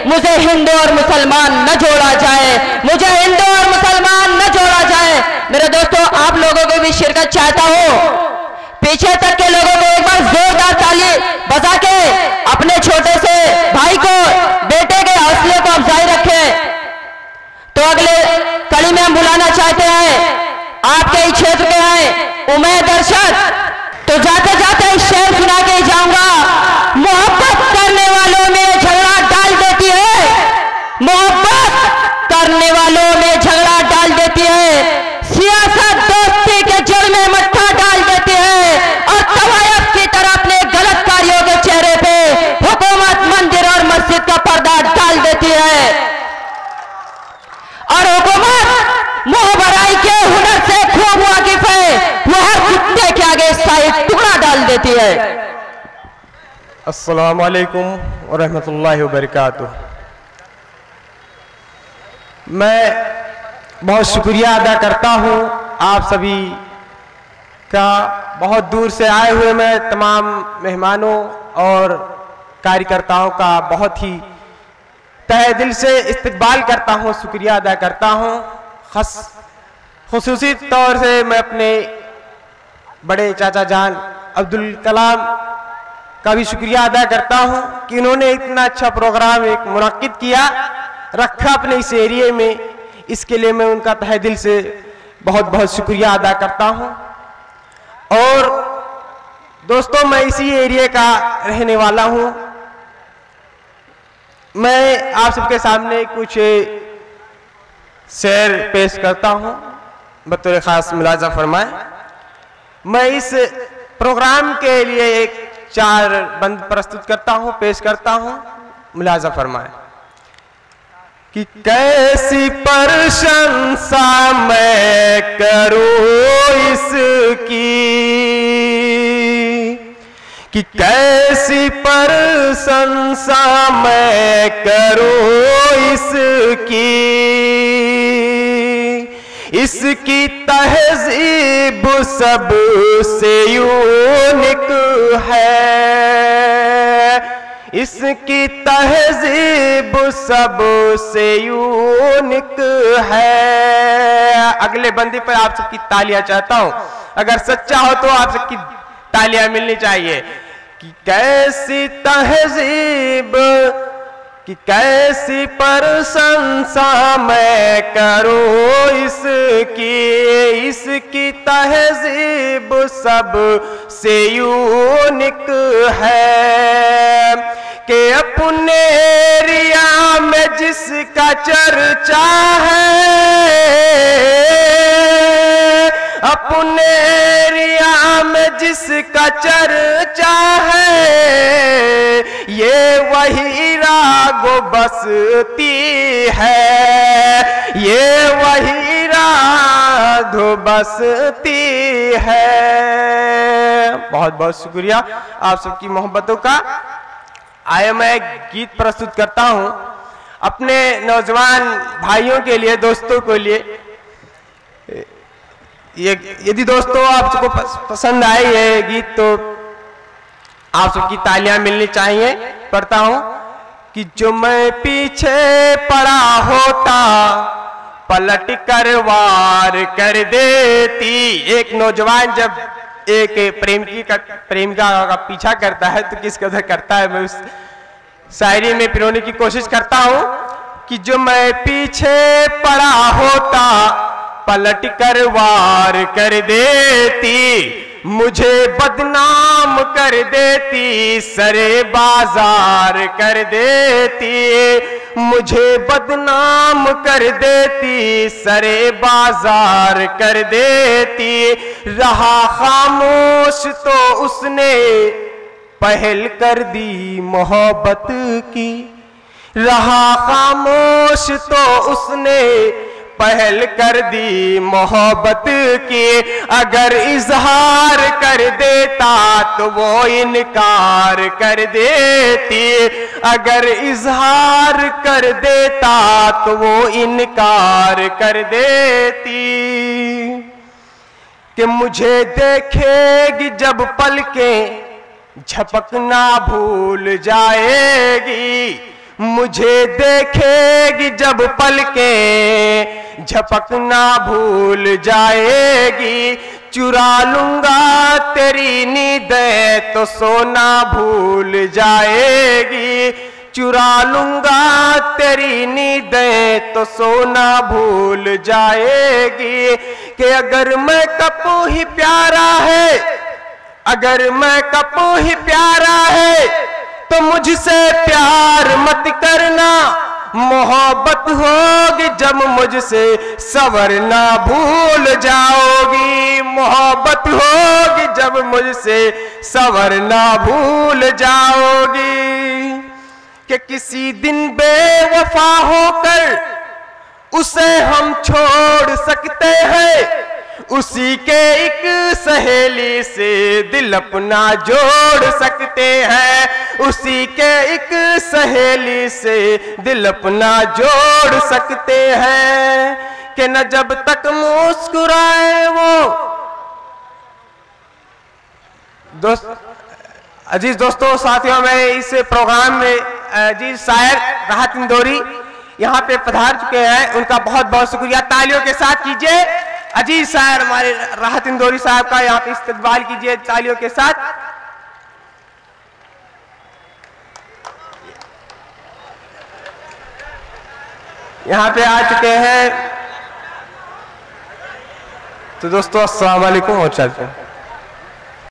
मुझे हिंदू और मुसलमान न जोड़ा जाए, मुझे हिंदू और मुसलमान न जोड़ा जाए। मेरे दोस्तों, आप लोगों को भी शिरकत चाहता हूँ। पीछे तक के लोगों को एक बार जोरदार ताली बजा के अपने छोटे से भाई को, बेटे के हौसले को अफजाई रखें। तो अगले कड़ी में हम बुलाना चाहते हैं, आपके ही क्षेत्र के हैं उमैद अरशद। तो जाते जाते इस शेर सुना के जाऊंगा। मोहब्बत करने वालों में झगड़ा डाल देती है, मोहब्बत करने वालों में झगड़ा डाल देती है, सियासत दोस्ती के जल में मट्ठा डाल देती है, और तवायफ की तरह अपने गलत कार्यों के चेहरे पे हुकूमत मंदिर और मस्जिद का पर्दा डाल देती है, और हुकूमत मुहबराई के हुनर से खूब वाकिफ है, वो हर कुत्ते के आगे साइड टुकड़ा डाल देती है। अस्सलामु अलैकुम व रहमतुल्लाहि व बरकातुहू। मैं बहुत शुक्रिया अदा करता हूँ आप सभी का, बहुत दूर से आए हुए मैं तमाम मेहमानों और कार्यकर्ताओं का बहुत ही तहे दिल से इस्तकबाल करता हूँ, शुक्रिया अदा करता हूँ। खुसूसी तौर से मैं अपने बड़े चाचा जान अब्दुल कलाम का भी शुक्रिया अदा करता हूँ कि उन्होंने इतना अच्छा प्रोग्राम एक मुनक्किद किया, रखा अपने इस एरिए में। इसके लिए मैं उनका तहे दिल से बहुत बहुत शुक्रिया अदा करता हूँ। और दोस्तों, मैं इसी एरिया का रहने वाला हूँ। मैं आप सबके सामने कुछ शेर पेश करता हूँ, बतौर खास मुलाजा फरमाए। मैं इस प्रोग्राम के लिए एक 4 बंद प्रस्तुत करता हूँ, पेश करता हूँ, मुलाजा फरमाए। कि कैसी प्रशंसा मैं करूं इसकी, कि कैसी प्रशंसा मैं करूं इसकी, इसकी तहजीब सबसे यूनिक है, इसकी तहजीब सबसे यूनिक है। अगले बंदी पर आप सबकी तालियां चाहता हूं, अगर सच्चा हो तो आप सबकी तालियां मिलनी चाहिए। कि कैसी तहजीब, कि कैसी प्रशंसा मैं करूं इसकी, इसकी तहजीब सबसे यूनिक है। कि अपने एरिया में जिसका चर्चा है, अपने एरिया में जिसका चर्चा है, ये वही रागो बसती है, ये वही रागो बसती है। बहुत बहुत शुक्रिया आप सबकी मोहब्बतों का। आए मैं गीत प्रस्तुत करता हूं अपने नौजवान भाइयों के लिए, दोस्तों के लिए। ये यदि दोस्तों आप सबको पसंद आए ये गीत तो आप सबकी तालियां मिलनी चाहिए। पढ़ता हूं कि जो मैं पीछे पड़ा होता पलट कर वार कर देती। एक नौजवान जब एक प्रेमिका का पीछा करता है तो किस कदर करता है, मैं उस शायरी में पिरोने की कोशिश करता हूं कि जो मैं पीछे पड़ा होता पलट कर वार कर देती, मुझे बदनाम कर देती, सरे बाजार कर देती, मुझे बदनाम कर देती, सरे बाजार कर देती। रहा खामोश तो उसने पहल कर दी मोहब्बत की, रहा खामोश तो उसने पहल कर दी मोहब्बत की। अगर इजहार कर देता तो वो इनकार कर देती, अगर इजहार कर देता तो वो इनकार कर देती। कि मुझे देखेगी जब पलकें झपकना भूल जाएगी, मुझे देखेगी जब पलकें झपकना भूल जाएगी, चुरा लूंगा तेरी नींदें तो सोना भूल जाएगी, चुरा लूंगा तेरी नींदें तो सोना भूल जाएगी। कि अगर मैं कपूं ही प्यारा है, अगर मैं कपूं ही प्यारा है तो मुझसे प्यार मत करना, मोहब्बत होगी जब मुझसे संवरना भूल जाओगी, मोहब्बत होगी जब मुझसे संवरना भूल जाओगी। कि किसी दिन बेवफा होकर उसे हम छोड़ सकते हैं, उसी के एक सहेली से दिल अपना जोड़ सकते हैं, उसी के एक सहेली से दिल अपना जोड़ सकते हैं। कि न जब तक मुस्कुराए वो अजीज दोस्तों साथियों, मैं इस प्रोग्राम में अजीज शायर राहत इंदौरी यहाँ पे पधार चुके हैं, उनका बहुत बहुत शुक्रिया। तालियों के साथ कीजिए अजीज शायर हमारे राहत इंदौरी साहब का, यहाँ पे इस्तकबाल कीजिए तालियों के साथ। यहाँ पे आ चुके हैं। तो दोस्तों अस्सलाम वालेकुम और चलते हैं।